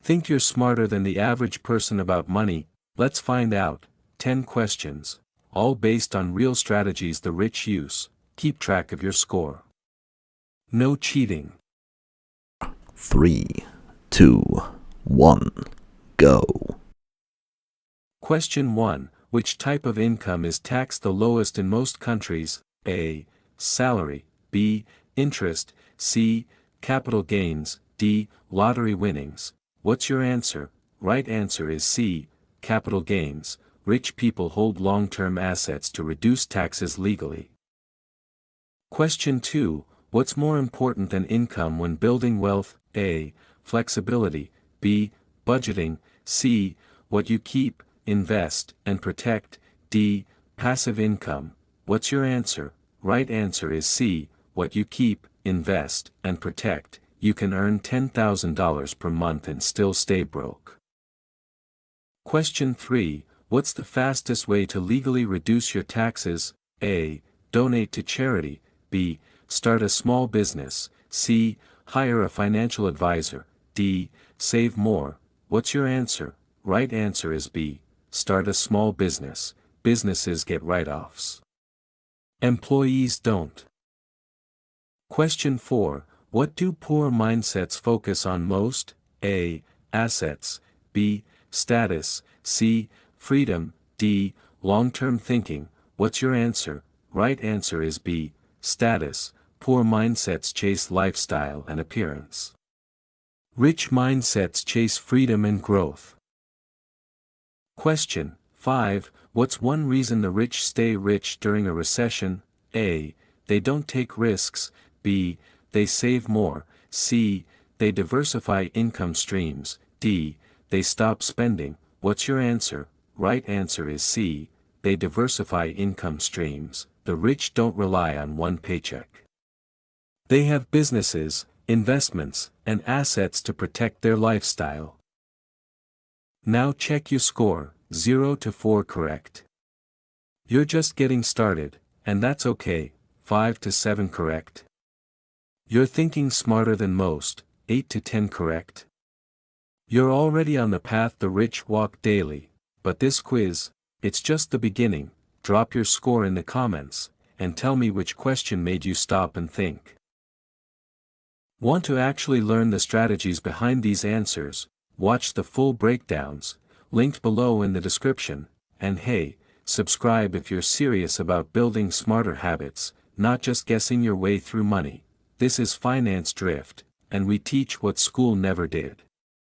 Think you're smarter than the average person about money? Let's find out. 10 questions, all based on real strategies the rich use. Keep track of your score. No cheating. 3, 2, 1, go. Question 1. Which type of income is taxed the lowest in most countries? A. Salary. B. Interest. C. Capital gains. D. Lottery winnings. What's your answer? Right answer is C. Capital gains. Rich people hold long-term assets to reduce taxes legally. Question 2. What's more important than income when building wealth? A. Flexibility. B. Budgeting. C. What you keep, invest, and protect. D. Passive income. What's your answer? Right answer is C. What you keep, invest, and protect. You can earn $10,000 per month and still stay broke. Question 3. What's the fastest way to legally reduce your taxes? A. Donate to charity. B. Start a small business. C. Hire a financial advisor. D. Save more. What's your answer? Right answer is B. Start a small business. Businesses get write-offs. Employees don't. Question 4. What do poor mindsets focus on most? A. Assets. B. Status. C. Freedom. D. Long-term thinking. What's your answer? Right answer is B. Status. Poor mindsets chase lifestyle and appearance. Rich mindsets chase freedom and growth. Question 5. What's one reason the rich stay rich during a recession? A. They don't take risks. B. They save more. C. They diversify income streams. D. They stop spending. What's your answer? Right answer is C. They diversify income streams. The rich don't rely on one paycheck. They have businesses, investments, and assets to protect their lifestyle. Now check your score, 0 to 4 correct. You're just getting started, and that's okay, 5 to 7 correct. You're thinking smarter than most, 8 to 10 correct. You're already on the path the rich walk daily, but this quiz, it's just the beginning. Drop your score in the comments, and tell me which question made you stop and think. Want to actually learn the strategies behind these answers? Watch the full breakdowns, linked below in the description, and hey, subscribe if you're serious about building smarter habits, not just guessing your way through money. This is Finance Drift, and we teach what school never did.